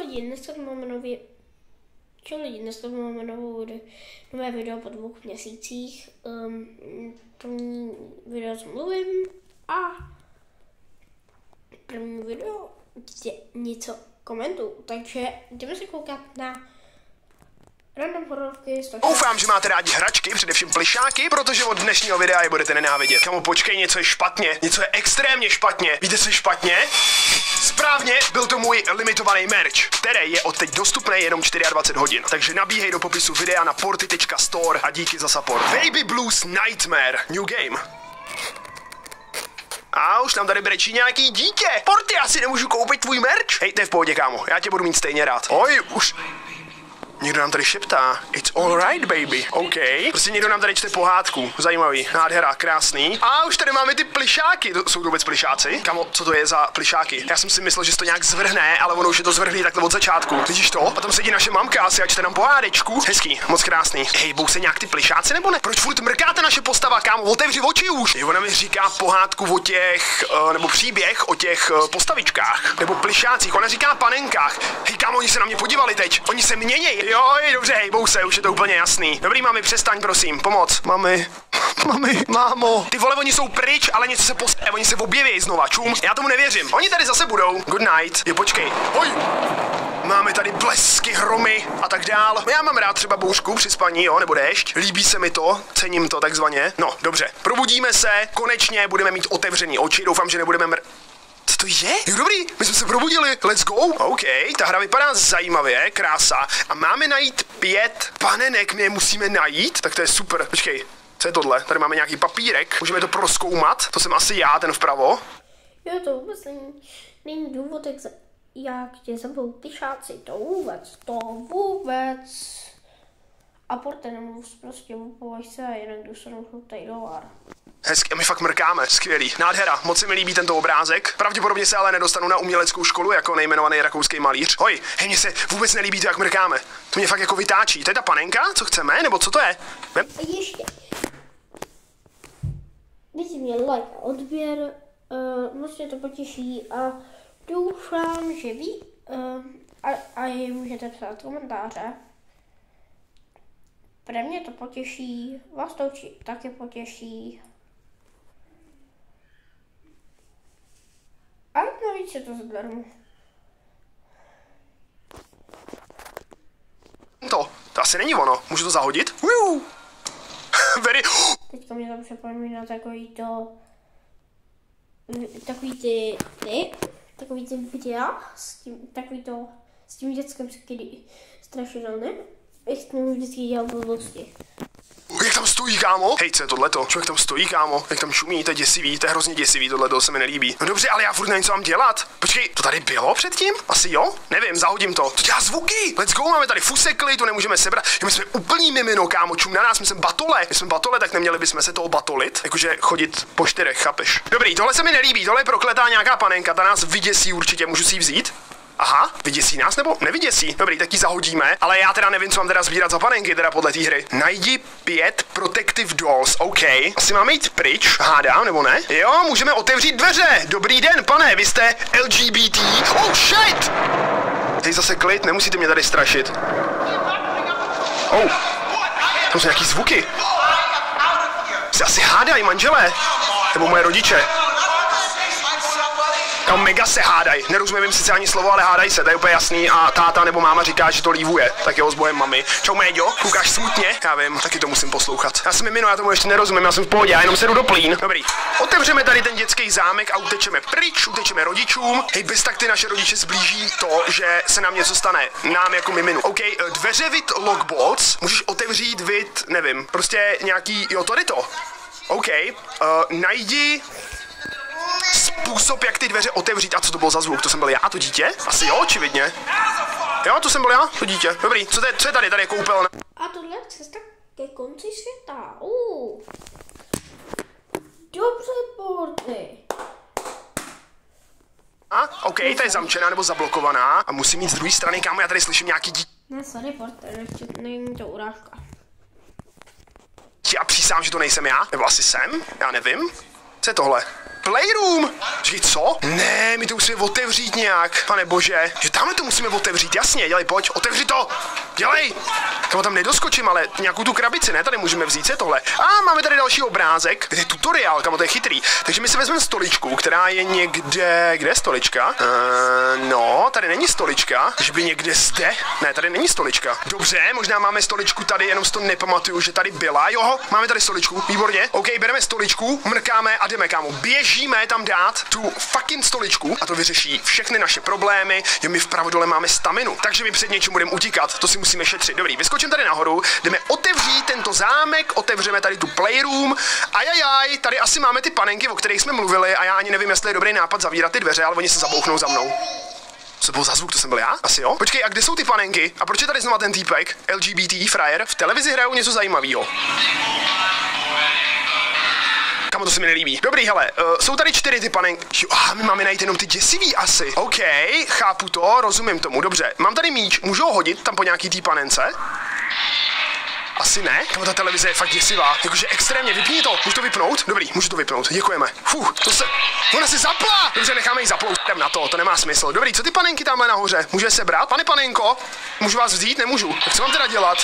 lidi, dneska máme nové video po 2 měsících. První video co mluvím a první video kde něco komentuju. Takže jdeme se koukat na random hororovky. Doufám, že máte rádi hračky, především plišáky, protože od dnešního videa je budete nenávidět. Kamo, počkej, něco je špatně, něco je extrémně špatně. Víte, co je špatně? Správně, byl to můj limitovaný merch, který je od teď dostupný jenom 24 hodin. Takže nabíhej do popisu videa na porty.store a díky za support. Baby Blues Nightmare, new game. A už tam tady brečí nějaký dítě. Porty, já si nemůžu koupit tvůj merch. Hej, to je v pohodě, kámo, já tě budu mít stejně rád. Oj, už... Někdo nám tady šeptá. It's alright, baby. OK. Prostě někdo nám tady čte pohádku. Zajímavý. Nádhera, krásný. A už tady máme ty plišáky. Jsou to vůbec plišáci? Kamo, co to je za plišáky? Já jsem si myslel, že se to nějak zvrhne, ale ono už je to zvrhlý takhle od začátku. Vidíš to? A tam sedí naše mamka asi a čte nám pohádečku. Hezký, moc krásný. Hej, bou se nějak ty plišáci nebo ne? Proč furt mrkáte naše postava, kámo? Otevři oči už. Jo, ona mi říká pohádku o těch, nebo příběh o těch postavičkách. Nebo plišácích. Ona říká panenkách. Hej, kámo, oni se na mě podívali teď. Oni se měnějí. Jo, dobře, hej, bouse, už je to úplně jasný. Dobrý, mami, přestaň, prosím, pomoc. Mami, mámo. Ty vole, oni jsou pryč, ale něco se oni se objeví znova, čum. Já tomu nevěřím. Oni tady zase budou. Good night. Jo, počkej. Oj. Máme tady blesky, hromy a tak dál. Já mám rád třeba bouřku při spaní, jo, nebo déšť. Líbí se mi to, cením to takzvaně. No, dobře. Probudíme se, konečně budeme mít otevřený oči. Doufám, že nebudeme Co to je? Jo, dobrý, my jsme se probudili, let's go. OK, ta hra vypadá zajímavě, krása. A máme najít 5 panenek, my je musíme najít, tak to je super. Počkej, co je tohle? Tady máme nějaký papírek, můžeme to prozkoumat, to jsem asi já, ten vpravo. Jo, to vůbec není důvod, jak tě zabou plišáci, to vůbec. A porte nemluv prostě upovaž se a jinak dostanu žlutý dolar. Hezky, my fakt mrkáme, skvělý. Nádhera, moc se mi líbí tento obrázek. Pravděpodobně se ale nedostanu na uměleckou školu jako nejmenovaný rakouský malíř. Hoj, hej, mně se vůbec nelíbí to, jak mrkáme. To mě fakt jako vytáčí. To je ta panenka, co chceme, nebo co to je? A ještě. Dejte mě like a odběr, moc mě to potěší a doufám, že ví, a můžete psát komentáře. Pro mě to potěší, vás to taky potěší. A navíc je to zadarmo. To asi není ono. Můžu to zahodit? Very... Teďka mě to připomíná takový ty videa s tím dětskem strašidelným. Jak jsem vždycky dělal blbosti. Jak tam stojí, kámo? Hej, co je tohleto? Člověk tam stojí, kámo? Jak tam šumí, to je děsivý, to je hrozně děsivý, tohleto se mi nelíbí. No dobře, ale já furt nevím, co mám dělat. Počkej, to tady bylo předtím? Asi jo? Nevím, zahodím to. To dělá zvuky. Let's go, máme tady fusekly, to nemůžeme sebrat. My jsme úplný mimino, kámo, čum na nás, my jsme batole, tak neměli bychom se toho batolit. Jakože chodit po 4, chápeš? Dobrý, tohle se mi nelíbí, tohle je prokletá nějaká panenka, ta nás vyděsí určitě, můžu si ji vzít? Aha, vyděsí nás nebo nevyděsí? Dobrý, tak ji zahodíme, ale já teda nevím, co mám teda sbírat za panenky teda podle té hry. Najdi 5 protective dolls, OK. Asi máme jít pryč, hádám, nebo ne? Jo, můžeme otevřít dveře. Dobrý den, pane, vy jste LGBT. Oh shit! Hej, zase klid, nemusíte mě tady strašit. Oh, to jsou nějaký zvuky. Se asi hádají manželé, nebo moje rodiče. Tam mega se hádají. Nerozumím jim sice ani slovo, ale hádají se, to je úplně jasný. A táta nebo máma říká, že to lívuje. Tak jo, s bohem mami. Čau, Méďo, koukáš smutně? Já vím, taky to musím poslouchat. Já jsem mimino, já tomu ještě nerozumím, já jsem v pohodě, já jenom sedu do plín. Dobrý. Otevřeme tady ten dětský zámek a utečeme pryč, utečeme rodičům. Hej, bez tak ty naše rodiče zblíží to, že se nám něco stane. Nám jako miminu. OK, dveře vid lockbolts. Můžeš otevřít vid, nevím, prostě nějaký, jo, tady to. OK, najdi způsob, jak ty dveře otevřít. A co to bylo za zvuk? To jsem byl já, to dítě? Asi jo, očividně. Jo, to jsem byl já, to dítě. Dobrý, co je tady? Tady je koupelna. A tohle je cesta ke konci světa. Dobře, porty. A, OK, ta je zamčená nebo zablokovaná. A musím mít z druhé strany, kámo, já tady slyším nějaký dítě. Ne, sorry, porty, není to urážka. Já přísám, že to nejsem já, nebo asi jsem, já nevím. Co je tohle? playroom. Říkej, co? Ne, my to musíme otevřít nějak, pane bože. Že tamhle to musíme otevřít, jasně, dělej, pojď, otevři to. Dělej. Tam nedoskočím, ale nějakou tu krabici, ne? Tady můžeme vzít, co je tohle? A máme tady další obrázek, kde je tutoriál, kamo, to je chytrý. Takže my si vezmeme stoličku, která je někde, kde je stolička? No, tady není stolička, že by někde zde. Ne, tady není stolička. Dobře, možná máme stoličku tady, jenom si to nepamatuju, že tady byla. Jo, máme tady stoličku, výborně. OK, bereme stoličku, mrkáme a jdeme, kámo. Běžíme tam dát tu fucking stoličku a to vyřeší všechny naše problémy. Jo, my vpravo dole máme staminu, takže my před něčím budeme utíkat, to si musíme šetřit. Dobrý, vyskočím tady nahoru, jdeme otevřít tento zámek, otevřeme tady tu playroom. Ajajaj, tady asi máme ty panenky, o kterých jsme mluvili a já ani nevím, jestli je dobrý nápad zavírat ty dveře, ale oni se zabouchnou za mnou. Co bylo za zvuk, to jsem byl já? Asi jo? Počkej, a kde jsou ty panenky? A proč je tady znova ten týpek? LGBT frajer? V televizi hrajou něco zajímavého. Kamo, to se mi nelíbí. Dobrý, hele, jsou tady 4 ty panenky. Jo, my máme najít jenom ty děsivý asi. OK, chápu to, rozumím tomu, dobře. Mám tady míč, můžu ho hodit tam po nějaký té panence? Asi ne, kamo, ta televize je fakt děsivá. Jakože extrémně, vypni to. Můžu to vypnout? Dobrý, můžu to vypnout, děkujeme. Ona se zapla! Dobře, necháme ji zaplout, jdem na to nemá smysl. Dobrý, co ty panenky tamhle nahoře? Můžu se brát? Pane panenko, můžu vás vzít? Nemůžu. Tak co mám teda dělat?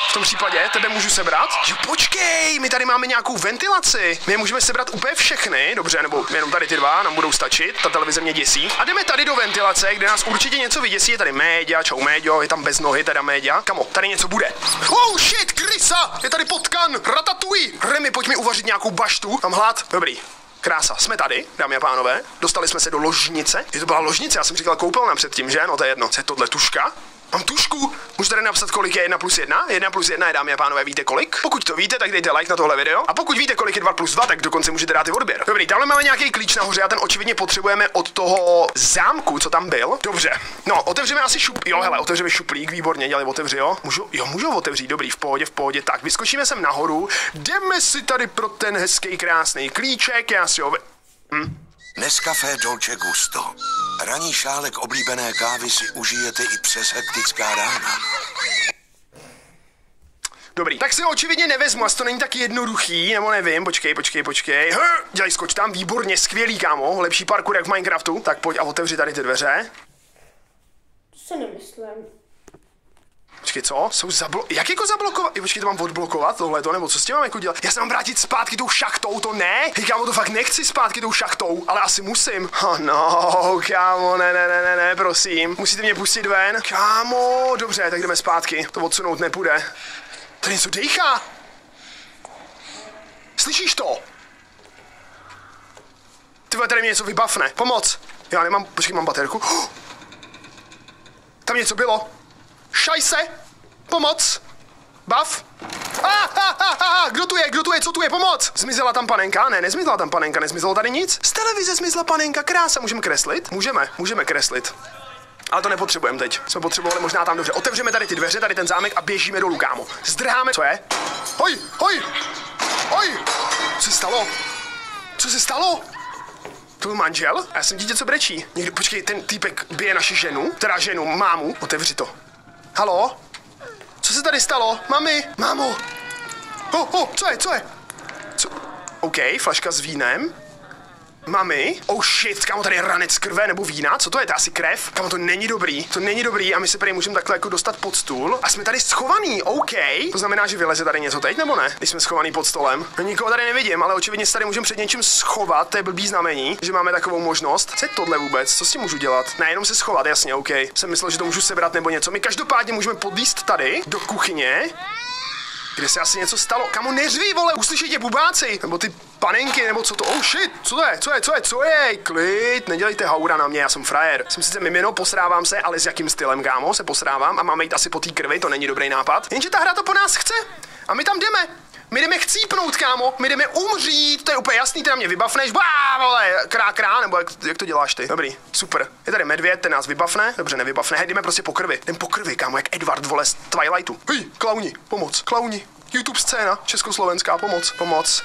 V tom případě tebe můžu sebrat? Jo, počkej, my tady máme nějakou ventilaci. My je můžeme sebrat úplně všechny, dobře, nebo jenom tady ty 2 nám budou stačit, ta televize mě děsí. A jdeme tady do ventilace, kde nás určitě něco vyděsí, je tady média, čau médio, je tam bez nohy, teda média. Kamo, tady něco bude. Oh shit, krysa, je tady potkan, ratatouille. Remy, pojď mi uvařit nějakou baštu, mám hlad, dobrý. Krása, jsme tady, dámy a pánové, dostali jsme se do ložnice. Je to byla ložnice, já jsem říkal koupelna předtím, že? No to je jedno. Co je tohle, tuška? Mám tušku, můžu tady napsat, kolik je 1+1? 1+1 je, dámy a pánové, víte kolik? Pokud to víte, tak dejte like na tohle video. A pokud víte, kolik je 2+2, tak dokonce můžete dát i odběr. Dobrý, tamhle máme nějaký klíč nahoře a ten očividně potřebujeme od toho zámku, co tam byl. Dobře, no, otevřeme asi jo, hele, otevřeme šuplík, výborně, dělej, otevři, jo. Můžu ho otevřít, dobrý, v pohodě. Tak, vyskočíme sem nahoru, jdeme si tady pro ten hezký, krásný klíček, já si ho Nescafé Dolce Gusto. Ranní šálek oblíbené kávy si užijete i přes hektická rána. Dobrý, tak si ho očividně nevezmu, asi to není tak jednoduchý, nebo nevím, počkej. Dělej, skoč tam, výborně, skvělý, kámo, lepší parkour jak v Minecraftu. Tak pojď a otevři tady ty dveře. To se nemyslím. Počkej, co? Jsou jak jako zablokovat? Počkej, to mám odblokovat tohleto, nebo co s tím mám jako dělat? Já se mám vrátit zpátky tou šachtou, to ne? Hej, kámo, to fakt nechci zpátky tou šachtou, ale asi musím. Oh no, kámo, ne, prosím. Musíte mě pustit ven. Kámo, dobře, tak jdeme zpátky. To odsunout nepůjde. To něco dejchá. Slyšíš to? Ty vole, tady mě něco vybavne. Pomoc. Já nemám, počkej, mám baterku. Tam něco bylo. Šajse! Pomoc! Bav! Kdo tu je, co tu je, pomoc! Zmizela tam panenka? Ne, nezmizela tam panenka, nezmizelo tady nic. Z televize zmizela panenka, krása, můžeme kreslit? Můžeme kreslit. Ale to nepotřebujeme teď. Jsme potřebovali možná tam dobře. Otevřeme tady ty dveře, tady ten zámek a běžíme dolů, kámo. Zdrháme. Co je? Hoj! Co se stalo? To byl manžel? Já jsem dítě, co brečí. Někdo, počkej, ten týpek bije naši ženu, teda ženu, mámu. Otevři to. Haló? Co se tady stalo? Mami? Mámo? Co je? Co? OK, flaška s vínem. Mami? Oh shit, kámo, tady je ranec krve nebo vína? Co to je? To je asi krev? Kámo, to není dobrý a my se prý můžeme takhle jako dostat pod stůl. A jsme tady schovaný, OK. To znamená, že vyleze tady něco teď, nebo ne? Když jsme schovaný pod stolem. No, nikoho tady nevidím, ale očividně se tady můžeme před něčím schovat, to je blbý znamení, že máme takovou možnost. Co je tohle vůbec? Co s tím můžu dělat? Ne, jenom se schovat, jasně, OK. Jsem myslel, že to můžu sebrat nebo něco. My každopádně můžeme podlíst tady do kuchyně. Kde se asi něco stalo? Kamo, neřví, vole, uslyší tě bubáci. Nebo ty panenky, nebo co to? Oh shit, co je? Klid, nedělejte haura na mě, já jsem frajer. Jsem sice mimino, posrávám se, ale s jakým stylem, kámo, se posrávám a máme jít asi po té krvi, to není dobrý nápad. Jenže ta hra to po nás chce a my tam jdeme. My jdeme chcípnout, kámo, my jdeme umřít, to je úplně jasný, ty na mě vybavneš, vole, krá, nebo jak to děláš ty? Dobrý, super. Je tady medvěd, ten nás vybavne, dobře, nevybavne, hej, jdeme prostě po krvi. Jdem po krvi, kámo, jak Edward, vole, z Twilightu. Hej, klauni, pomoc, klauni, YouTube scéna, československá, pomoc.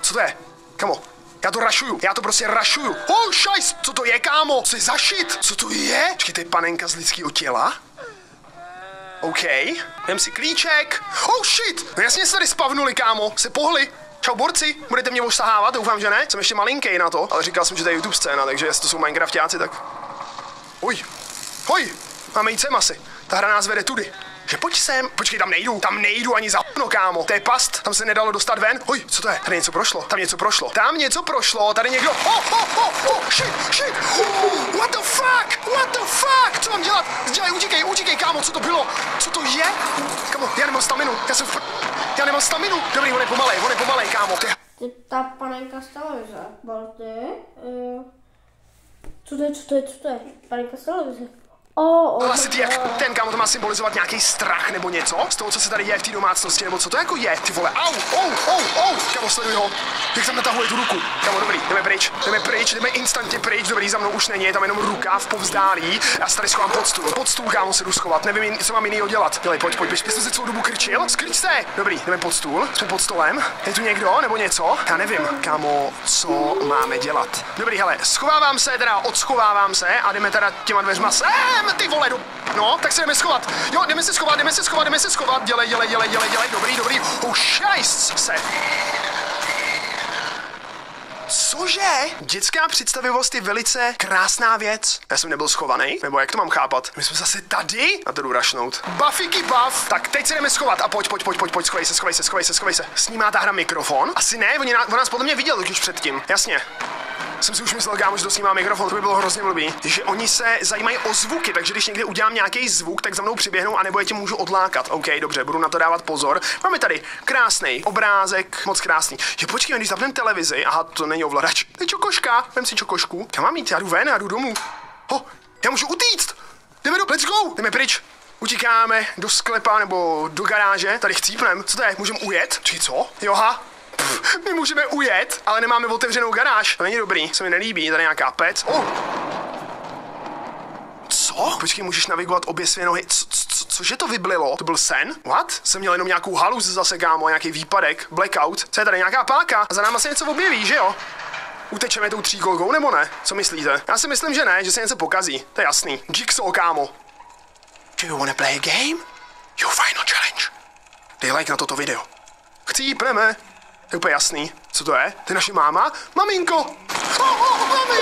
Co to je? Kámo, já to rašuju, já to prostě rašuju. Oh, šajs, co to je, kámo? Co je za shit? Co to je? Počkej, to je panenka z lidského těla? OK, dám si klíček. Oh shit, no jasně se tady spavnuli, kámo, se pohli. Čau borci, budete mě osahávat? Doufám, že ne. Jsem ještě malinký na to, ale říkal jsem, že to je YouTube scéna, takže jestli to jsou Minecraftáci, tak... Hoj, máme jít sem asi. Ta hra nás vede tudy. Že pojď sem, počkej, tam nejdu ani za no, kámo, to je past, tam se nedalo dostat ven. Hoj, co to je? Tady něco prošlo, tam něco prošlo, tady někdo, shit, what the fuck, co mám dělat? Dělej, utíkej, kámo, co to bylo? Co to je? Kámo, já nemám staminu, dobrý, on je pomalej, kámo. Ta panenka z televize, Balty, co to je? Panenka z televize. Asi ty jak ten, kámo, to má symbolizovat nějaký strach nebo něco z toho, co se tady děje v té domácnosti, nebo co to jako je, ty vole, au, kámo, sleduj ho, jak tam natahuje tu ruku, kámo, dobrý, jdeme instantně pryč, dobrý, za mnou už není, je tam jenom ruka v povzdálí, já se tady schovám pod stůl, kámo, se jdu schovat, nevím, co mám jinýho dělat, dělej, pojď, běž, jsi se celou dobu krčil, skryč se, dobrý, jdeme pod stůl, jsme pod stolem, je tu někdo, nebo něco, já nevím, kámo, co máme dělat, dobrý, hele, odschovávám se a jdeme teda těma dveřma sem, ty vole, no, tak se jdeme schovat. Jo, jdeme se schovat. Dělej. Dobrý. Šajs se. Cože? Dětská představivost je velice krásná věc. Já jsem nebyl schovaný, nebo jak to mám chápat? My jsme zase tady? Na to jdu rašnout. Buffyky buff. Tak teď se jdeme schovat a pojď, schovej se. Snímá ta hra mikrofon? Asi ne, on nás podle mě viděl už předtím. Jasně. Jsem si už myslel, kámo, že to snímá mikrofon, to by bylo hrozně blbý. Takže oni se zajímají o zvuky, takže když někde udělám nějaký zvuk, tak za mnou přiběhnou a nebo je tě můžu odlákat. OK, dobře, budu na to dávat pozor. Máme tady krásný obrázek, moc krásný. Je počkej, když zapneme televizi, aha, to není ovladač. To je čokoška, vem si čokošku. Kam mám jít? Já jdu ven, já jdu domů. Já můžu utíct. Let's go, jdeme pryč. Utíkáme do sklepa nebo do garáže, tady chcípnem. Co to je? Můžeme ujet? Či co? Joha. My můžeme ujet, ale nemáme otevřenou garáž. To není dobrý, se mi nelíbí, tady nějaká pec. Co? Počkej, můžeš navigovat obě své nohy. Cože to vyblilo? To byl sen? What? Jsem měl jenom nějakou haluzi zase, kámo, nějaký výpadek, blackout. Co je tady, nějaká páka? A za náma se něco objeví, že jo? Utečeme tou tříkolkou, nebo ne? Co myslíte? Já si myslím, že ne, že se něco pokazí. To je jasný. Jigsaw, kámo. Do you wanna play a game? Your final challenge. Dej like na toto video. Chcípneme. Je úplně jasný. Co to je? To je naše máma? Maminko! Mami!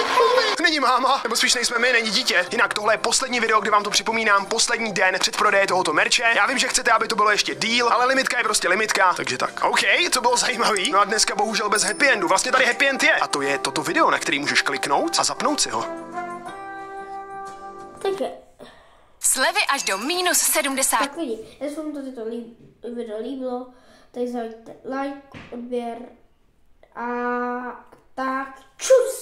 Není máma, nebo spíš nejsme my, není dítě. Jinak tohle je poslední video, kde vám to připomínám, poslední den před prodeje tohoto merče. Já vím, že chcete, aby to bylo ještě díl, ale limitka je prostě limitka, takže tak. OK, to bylo zajímavý. No a dneska bohužel bez happy endu. Vlastně tady happy end je. A to je toto video, na který můžeš kliknout a zapnout si ho. Takže. Slevy až do -70. Tak vidím, jestli vám to video líbilo, tak zavďte like, odběr a tak čus!